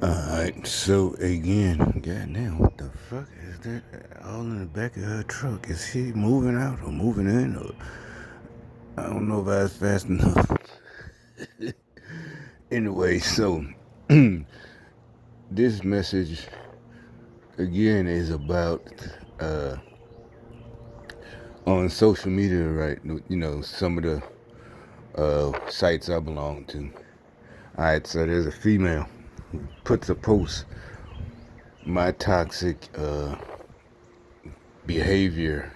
Alright, so again, goddamn, what the fuck is that all in the back of her truck? Is she moving out or moving in? Or I don't know if I was fast enough. Anyway, so this message again is about uh, on social media, right? You know, some of the sites I belong to. Alright, so there's a female who puts a post. My toxic behavior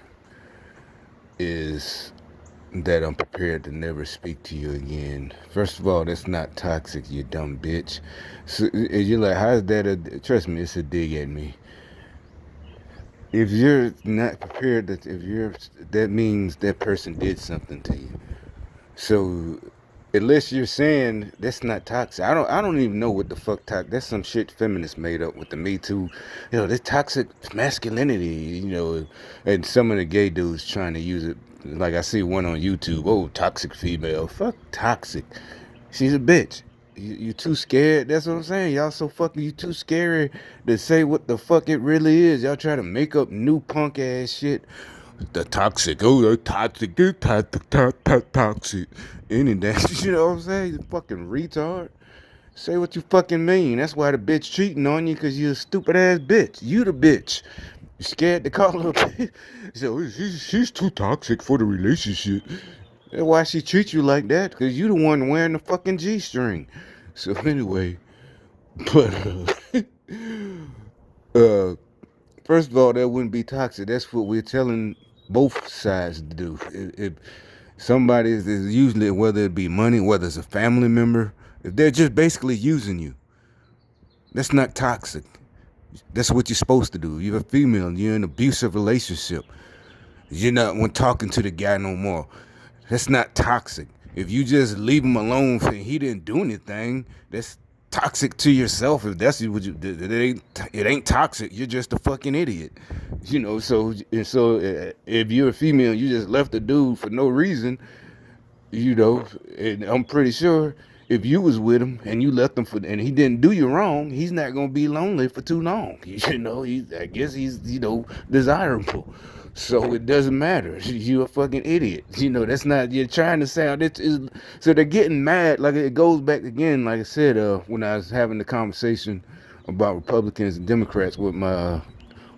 is that I'm prepared to never speak to you again. First of all, that's not toxic, you dumb bitch. So you're like, how's that trust me, it's a dig at me. If you're not prepared, that means that person did something to you. So unless you're saying that's not toxic, I don't even know what the fuck toxic. That's some shit feminists made up with the Me Too. You know, this toxic masculinity. You know, and some of the gay dudes trying to use it. Like I see one on YouTube. Oh, toxic female. Fuck toxic. She's a bitch. You too scared. That's what I'm saying. Y'all so fucking you too scary to say what the fuck it really is. Y'all try to make up new punk ass shit. The toxic, oh, they're toxic, toxic. Any that, you know what I'm saying? You fucking retard. Say what you fucking mean. That's why the bitch cheating on you, because you a stupid ass bitch. You the bitch. You scared to call her a bitch. So she's too toxic for the relationship. That's why she treats you like that, because you the one wearing the fucking G string. So anyway, but uh first of all, that wouldn't be toxic. That's what we're telling both sides to do. If somebody is usually, whether it be money, whether it's a family member, if they're just basically using you, that's not toxic. That's what you're supposed to do. You're a female. You're in an abusive relationship. You're not when talking to the guy no more. That's not toxic. If you just leave him alone and he didn't do anything, that's toxic to yourself. If that's what you, it ain't toxic. You're just a fucking idiot. You know. So if you're a female, you just left a dude for no reason. You know, and I'm pretty sure if you was with him and you left him for and he didn't do you wrong, he's not gonna be lonely for too long. You know, I guess he's desirable. So it doesn't matter. You're a fucking idiot. You know, that's not you're trying to sound it is so they're getting mad. Like it goes back again, like I said, when I was having the conversation about Republicans and Democrats with my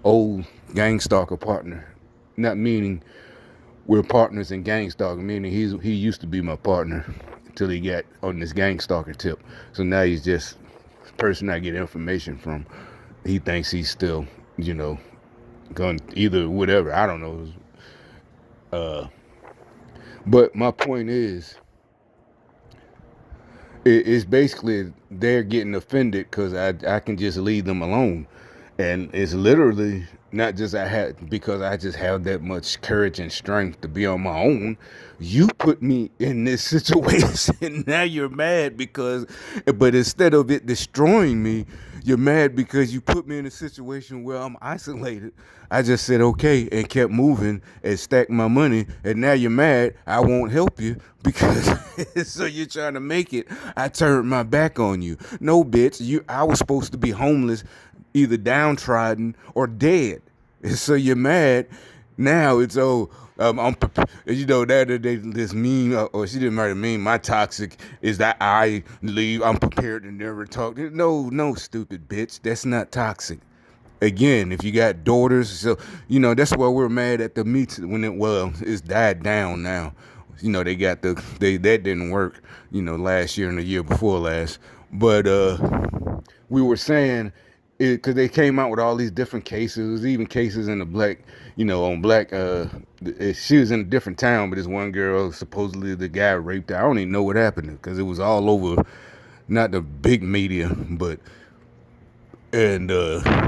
old gang stalker partner. Not meaning we're partners in gang stalking, meaning he used to be my partner until he got on this gang stalker tip. So now he's just the person I get information from. He thinks he's still, you know, going either whatever. I don't know. But my point is, it's basically they're getting offended because I can just leave them alone, and it's literally not just I had because I just have that much courage and strength to be on my own. You put me in this situation. Now you're mad because, but instead of it destroying me, you're mad because you put me in a situation where I'm isolated. I just said okay and kept moving and stacked my money, and now you're mad. I won't help you because so you're trying to make it. I turned my back on you. No, bitch. I was supposed to be homeless, either downtrodden or dead. And so you're mad. Now it's I'm you know that this meme or she didn't write a meme. My toxic is that I leave. I'm prepared to never talk. No, stupid bitch. That's not toxic. Again, if you got daughters, so you know that's why we're mad at the meets when it's died down now. You know they got that didn't work. You know last year and the year before last, but we were saying because they came out with all these different cases, even cases in the black, you know, on black. She was in a different town, but this one girl supposedly the guy raped her. I don't even know what happened because it was all over, not the big media, but and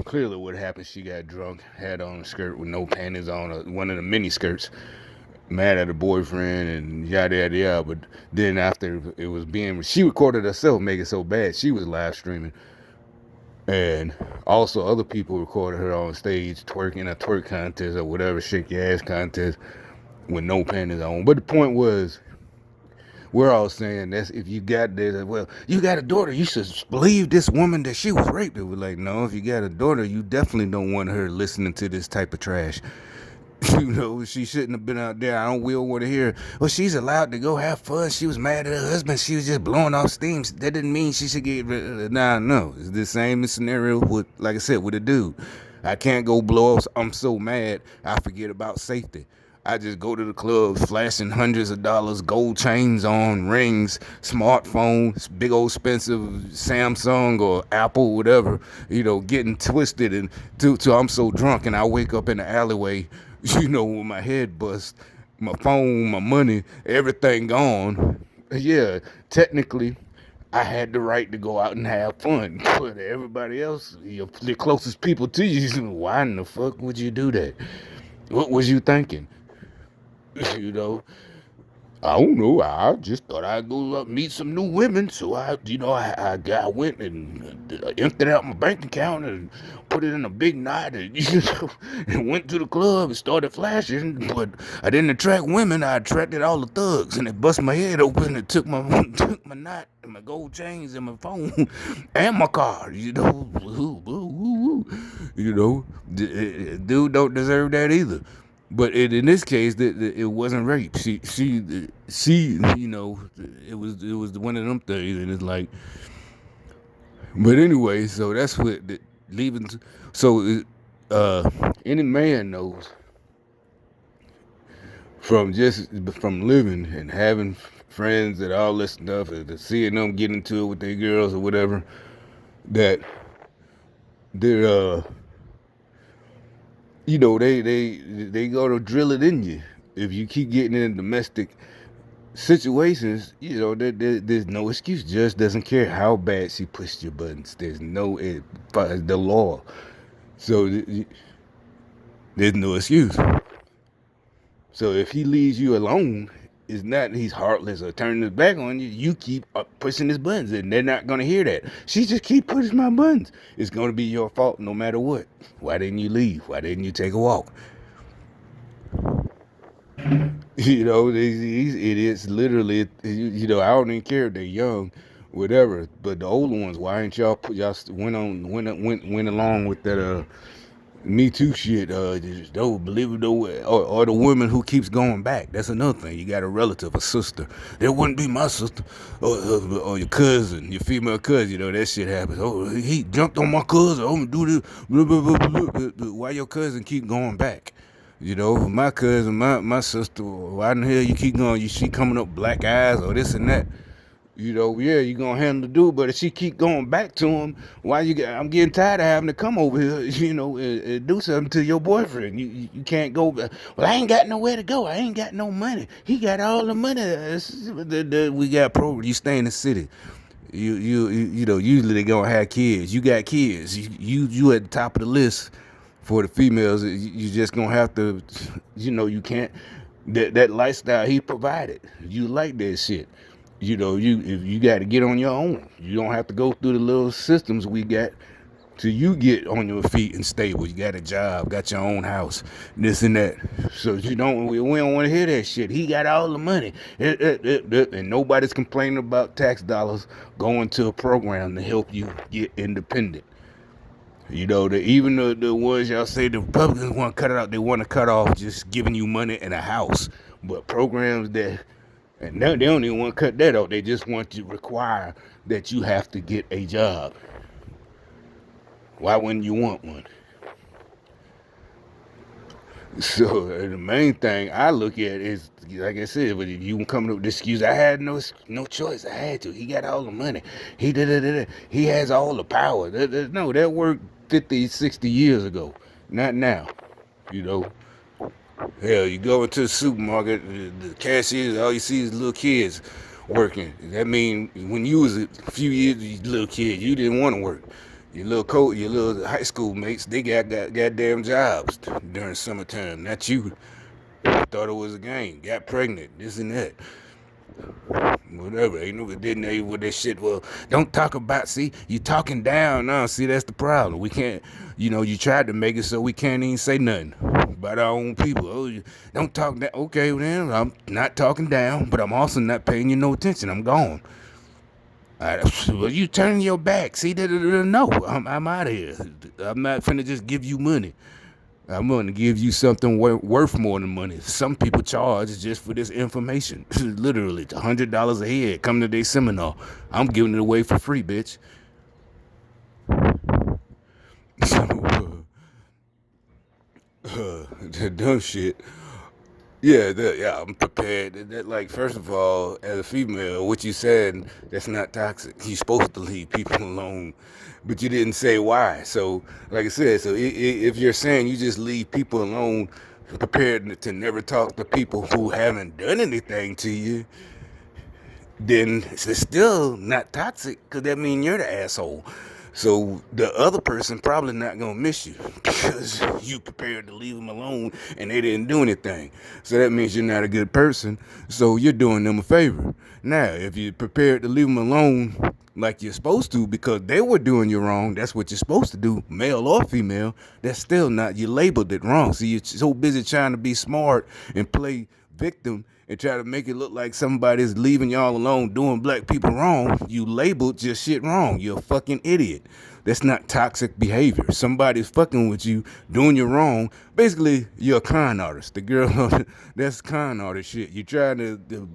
clearly what happened. She got drunk, had on a skirt with no panties on, one of the mini skirts. Mad at her boyfriend and yada yada yada. But then after it was being, she recorded herself, make it so bad. She was live streaming. And also other people recorded her on stage twerking a twerk contest or whatever, shake your ass contest with no panties on. But the point was, we're all saying that's if you got this. Well, you got a daughter, you should believe this woman that she was raped. We're like, no, if you got a daughter, you definitely don't want her listening to this type of trash. You know, she shouldn't have been out there. I don't will want to hear. Well, she's allowed to go have fun. She was mad at her husband. She was just blowing off steam. That didn't mean she should get rid of it. Nah, no. It's the same scenario with, like I said, with a dude. I can't go blow off. I'm so mad. I forget about safety. I just go to the club, flashing hundreds of dollars, gold chains on, rings, smartphones, big old expensive Samsung or Apple, whatever. You know, getting twisted and till I'm so drunk and I wake up in the alleyway. You know, with my head bust, my phone, my money, everything gone. Yeah, technically, I had the right to go out and have fun. But everybody else, the closest people to you, why in the fuck would you do that? What was you thinking? You know, I don't know. I just thought I'd go up meet some new women. So I went and emptied out my bank account and put it in a big knot and, and went to the club and started flashing. But I didn't attract women. I attracted all the thugs and it bust my head open and took my took my knot and my gold chains and my phone and my car. Dude don't deserve that either. But in this case, it wasn't rape. She, it was one of them things, and it's like. But anyway, so that's what leaving. So, any man knows from living and having friends and all this stuff, and seeing them get into it with their girls or whatever, that they're they go to drill it in you if you keep getting in domestic situations. There's no excuse. Judge doesn't care how bad she pushed your buttons. There's the law. So there's no excuse. So if he leaves you alone, it's not he's heartless or turning his back on you. You keep pushing his buttons, and they're not gonna hear that. She just keep pushing my buttons. It's gonna be your fault no matter what. Why didn't you leave? Why didn't you take a walk? These idiots literally. I don't even care if they're young, whatever. But the older ones, why ain't y'all went along with that Me Too shit? Just don't believe it, or the woman who keeps going back. That's another thing. You got a relative, a sister. That wouldn't be my sister, or your cousin, your female cousin. That shit happens. Oh, he jumped on my cousin. I'm gonna do this. Blah, blah, blah, blah, blah. Why your cousin keep going back? My cousin, my sister. Why in the hell you keep going? She coming up black eyes or this and that. Yeah, you gonna handle the dude, but if she keep going back to him, I'm getting tired of having to come over here, and do something to your boyfriend. You can't go. Well, I ain't got nowhere to go. I ain't got no money. He got all the money. We got You stay in the city. Usually they gonna have kids. You got kids. You at the top of the list for the females. You just gonna have to. You can't. That lifestyle he provided. You like that shit. If you got to get on your own. You don't have to go through the little systems we got till you get on your feet and stable. You got a job, got your own house, this and that. So we don't want to hear that shit. He got all the money, and nobody's complaining about tax dollars going to a program to help you get independent. Even the ones y'all say the Republicans want to cut it out, they want to cut off just giving you money and a house, but programs that. And now they don't even want to cut that out. They just want to require that you have to get a job. Why wouldn't you want one? So the main thing I look at is, like I said, but if you come up with the excuse, I had no choice. I had to. He got all the money. He has all the power. No, that worked 50, 60 years ago. Not now. Hell, you go into the supermarket, the cashiers, all you see is little kids working. That mean when you was a few years, you little kid, you didn't want to work. Your little high school mates, they got goddamn jobs during summertime. Not you. Thought it was a game. Got pregnant. This and that. Whatever. Ain't no didn't know what that shit was. Don't talk about. See, you talking down now. See, that's the problem. We can't. You tried to make it so we can't even say nothing. about our own people. Oh, you don't talk that. Okay, well, then I'm not talking down, but I'm also not paying you no attention. I'm gone. Well, you turning your back. See, no, I'm out of here. I'm not finna just give you money. I'm going to give you something worth more than money. Some people charge just for this information. Literally, it's $100 a head. Come to their seminar. I'm giving it away for free, bitch. So, the dumb shit. Yeah, I'm prepared. Like, first of all, as a female, what you said, that's not toxic. You're supposed to leave people alone, but you didn't say why. So, like I said, so if you're saying you just leave people alone, prepared to never talk to people who haven't done anything to you, then it's still not toxic, because that means you're the asshole. So the other person probably not gonna miss you because you prepared to leave them alone and they didn't do anything. So that means you're not a good person. So you're doing them a favor. Now, if you're prepared to leave them alone like you're supposed to because they were doing you wrong, that's what you're supposed to do, male or female. That's still not, you labeled it wrong. So you're so busy trying to be smart and play victim and try to make it look like somebody's leaving y'all alone doing black people wrong. You labeled your shit wrong. You're a fucking idiot. That's not toxic behavior. Somebody's fucking with you, doing you wrong. Basically, you're a con artist. The girl, that's con artist shit. You're trying to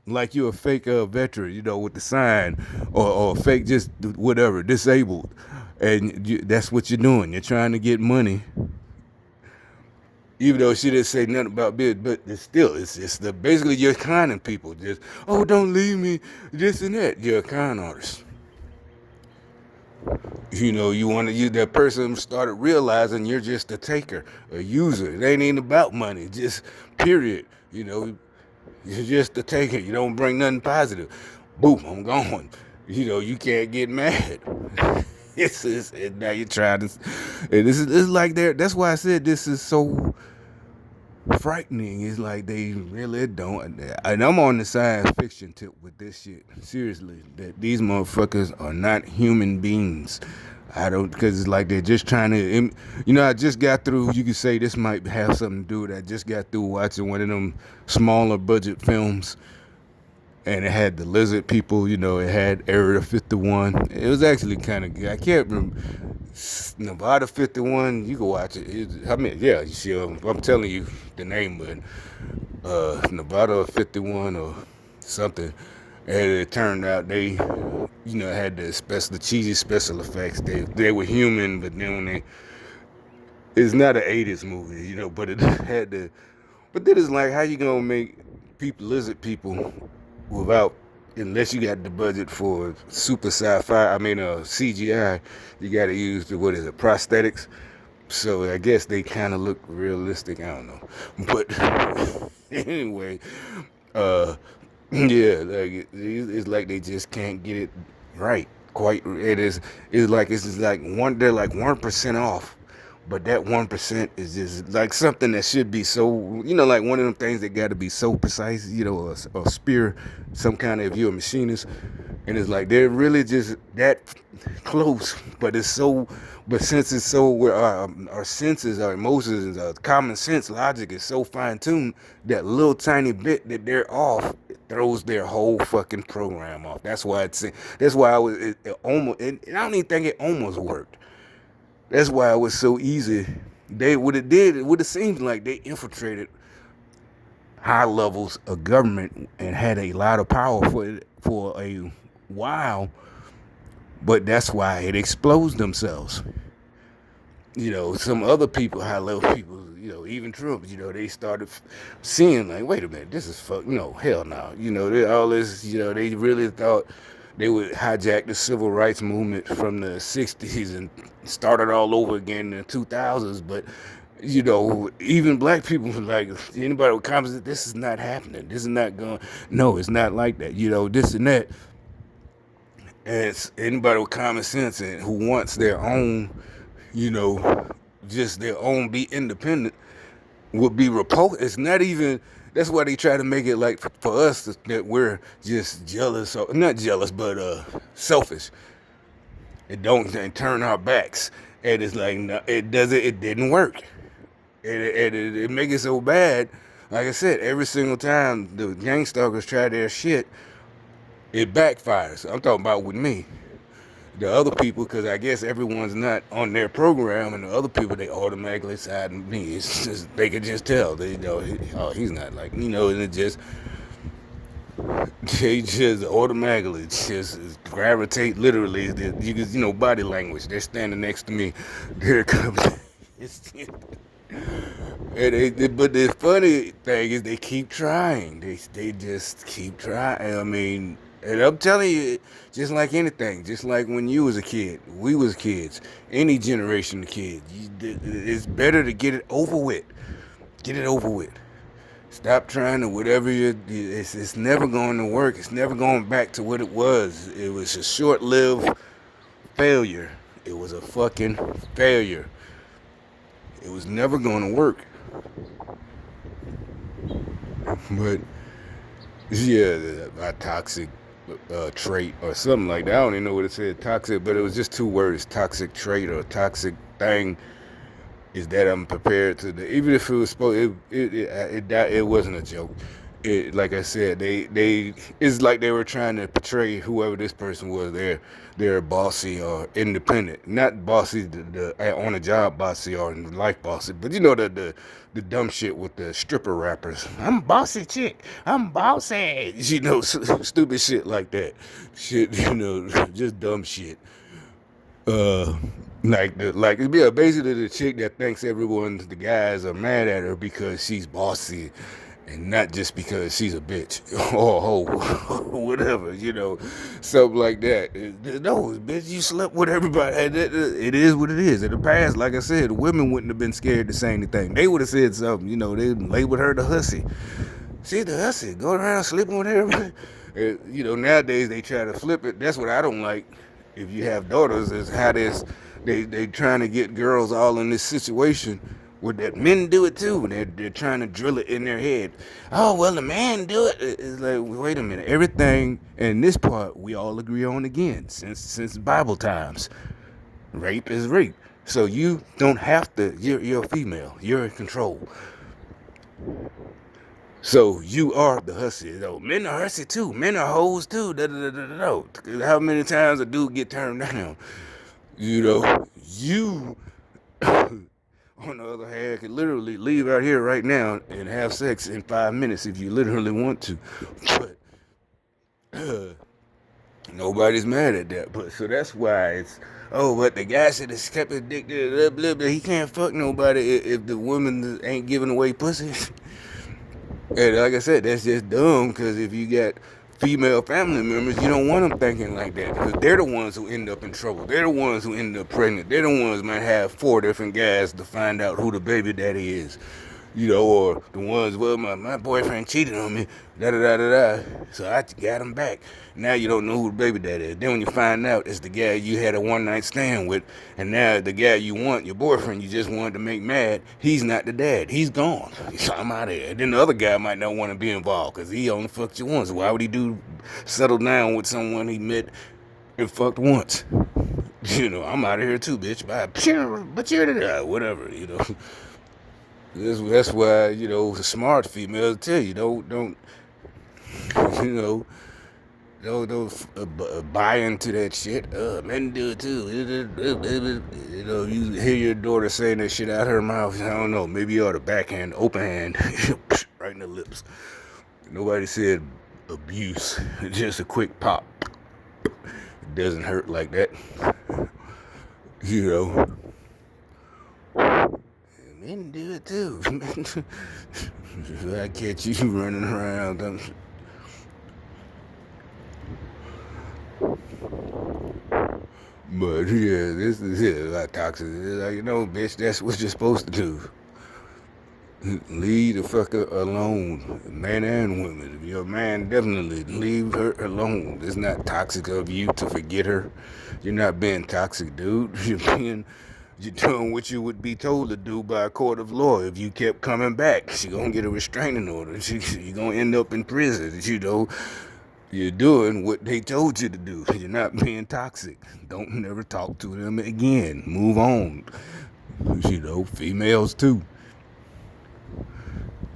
like you're a fake veteran, with the sign, or fake just whatever, disabled. And that's what you're doing. You're trying to get money. Even though she didn't say nothing about this, but it's basically you're conning people. Just, oh, don't leave me, this and that. You're a con artist. You want to use that person started realizing you're just a taker, a user. It ain't even about money, just period. You're just a taker. You don't bring nothing positive. Boom, I'm gone. You can't get mad. And now you're trying to, and it's like that's why I said this is so frightening. It's like they really don't, and I'm on the science fiction tip with this shit. Seriously, that these motherfuckers are not human beings. I don't, because it's like they're just trying to, I just got through, you could say this might have something to do with it. I just got through watching one of them smaller budget films, and it had the lizard people, it had Area 51. It was actually kind of good. I can't remember. Nevada 51, you can watch it. You see, I'm telling you the name, but Nevada 51 or something. And it turned out they, had the cheesy special effects. They were human, but then it's not an 80s movie, but it had but then it's like, how you gonna make lizard people unless you got the budget for super sci-fi, CGI, you got to use prosthetics. So I guess they kind of look realistic. I don't know, but anyway, yeah, it's like they just can't get it right. Quite, it is. It's like they're like 1% off. But that 1% is just like something that should be so, like one of them things that got to be so precise, a spear, some kind of, if you're a machinist. And it's like they're really just that close, but since it's so, where our senses, our emotions, our common sense, logic is so fine tuned, that little tiny bit that they're off, it throws their whole fucking program off. That's why it almost, and I don't even think it almost worked. That's why it was so easy. It would have seemed like they infiltrated high levels of government and had a lot of power for a while, but that's why it explodes themselves. Some other people, high level people, even Trump, they started seeing like, wait a minute, this is hell no. All this, they really thought they would hijack the civil rights movement from the 60s and start it all over again in the 2000s. But, even black people, like anybody with common sense, this is not happening. This is not going, no, it's not like that, this and that. And it's anybody with common sense and who wants their own, just their own, be independent, would be repulsed. It's not even, that's why they try to make it like for us that we're just jealous, or not jealous, but selfish. And turn our backs. And it's like, no, it didn't work. it make it so bad. Like I said, every single time the gang stalkers try their shit, it backfires. I'm talking about with me. The other people, because I guess everyone's not on their program, and the other people, they automatically side with me. It's just, they can just tell. They know, oh, he's not like, and it just, they just automatically just gravitate literally. You can, body language. They're standing next to me. They're coming. It's, but the funny thing is they keep trying. They just keep trying. I mean, and I'm telling you, just like anything, just like when you was a kid, we was kids, any generation of kids, it's better to get it over with. Get it over with. Stop trying to whatever it's never going to work. It's never going back to what it was. It was a short-lived failure. It was a fucking failure. It was never going to work. But yeah, a toxic trait or something like that. I don't even know what it said, toxic, but it was just two words, toxic trait or toxic thing. Is that I'm prepared to, even if it was supposed, it wasn't a joke. Like I said, it's like they were trying to portray whoever this person was. They're bossy or independent, not bossy the on the job bossy or in life bossy, but the dumb shit with the stripper rappers. I'm bossy chick. I'm bossy. Stupid shit like that. Shit, just dumb shit. Yeah, basically the chick that thinks the guys are mad at her because she's bossy and not just because she's a bitch or a hoe, whatever, something like that. No, bitch, you slept with everybody. It is what it is. In the past, like I said, women wouldn't have been scared to say anything. They would have said something, they labeled her the hussy. She's the hussy, going around sleeping with everybody. Nowadays they try to flip it. That's what I don't like. If you have daughters, is how they trying to get girls all in this situation where that men do it too. They're trying to drill it in their head. Oh well, the man do it. It's like, wait a minute. Everything in this part we all agree on again since Bible times. Rape is rape. So you don't have to. You're a female. You're in control. So you are the hussy. Men are hussy too. Men are hoes too. How many times a dude get turned down? You, on the other hand, could literally leave out here right now and have sex in 5 minutes if you literally want to. But nobody's mad at that. But so that's why it's, but the guy should have kept his dick there. He can't fuck nobody if the woman ain't giving away pussy. And like I said, that's just dumb, because if you got female family members, you don't want them thinking like that, because they're the ones who end up in trouble. They're the ones who end up pregnant. They're the ones who might have 4 different guys to find out who the baby daddy is. Or the ones, well, my boyfriend cheated on me, so I got him back. Now you don't know who the baby daddy is. Then when you find out it's the guy you had a one-night stand with, and now the guy you want, your boyfriend you just wanted to make mad, he's not the dad. He's gone. So I'm out of here. Then the other guy might not want to be involved because he only fucked you once. Why would he settle down with someone he met and fucked once? I'm out of here too, bitch. Bye. But you're whatever, That's why, the smart females tell you, don't buy into that shit. Men do it too. You hear your daughter saying that shit out her mouth. I don't know. Maybe you ought to backhand, open hand, right in the lips. Nobody said abuse. Just a quick pop. It doesn't hurt like that. Men do it too. I catch you running around. But yeah, this is a lot toxic. It's like, bitch, that's what you're supposed to do. Leave the fucker alone, men and women. If you're a man, definitely leave her alone. It's not toxic of you to forget her. You're not being toxic, dude. You're doing what you would be told to do by a court of law. If you kept coming back, she's gonna get a restraining order. You're gonna end up in prison. You're doing what they told you to do. You're not being toxic. Don't never talk to them again. Move on. Females too.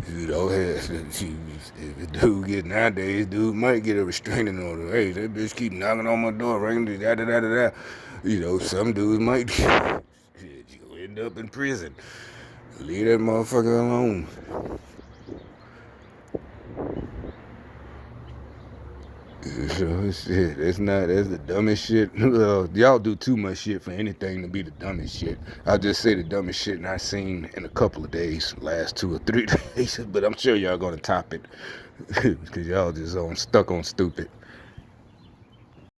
You know, if a dude get nowadays, dude might get a restraining order. Hey, that bitch keep knocking on my door, ringing, da da da da da. You know, some dudes might you end up in prison. Leave that motherfucker alone. So shit, that's the dumbest shit. Y'all do too much shit for anything to be the dumbest shit. I'll just say the dumbest shit I seen in a couple of days, last 2 or 3 days. But I'm sure y'all gonna top it because y'all just stuck on stupid.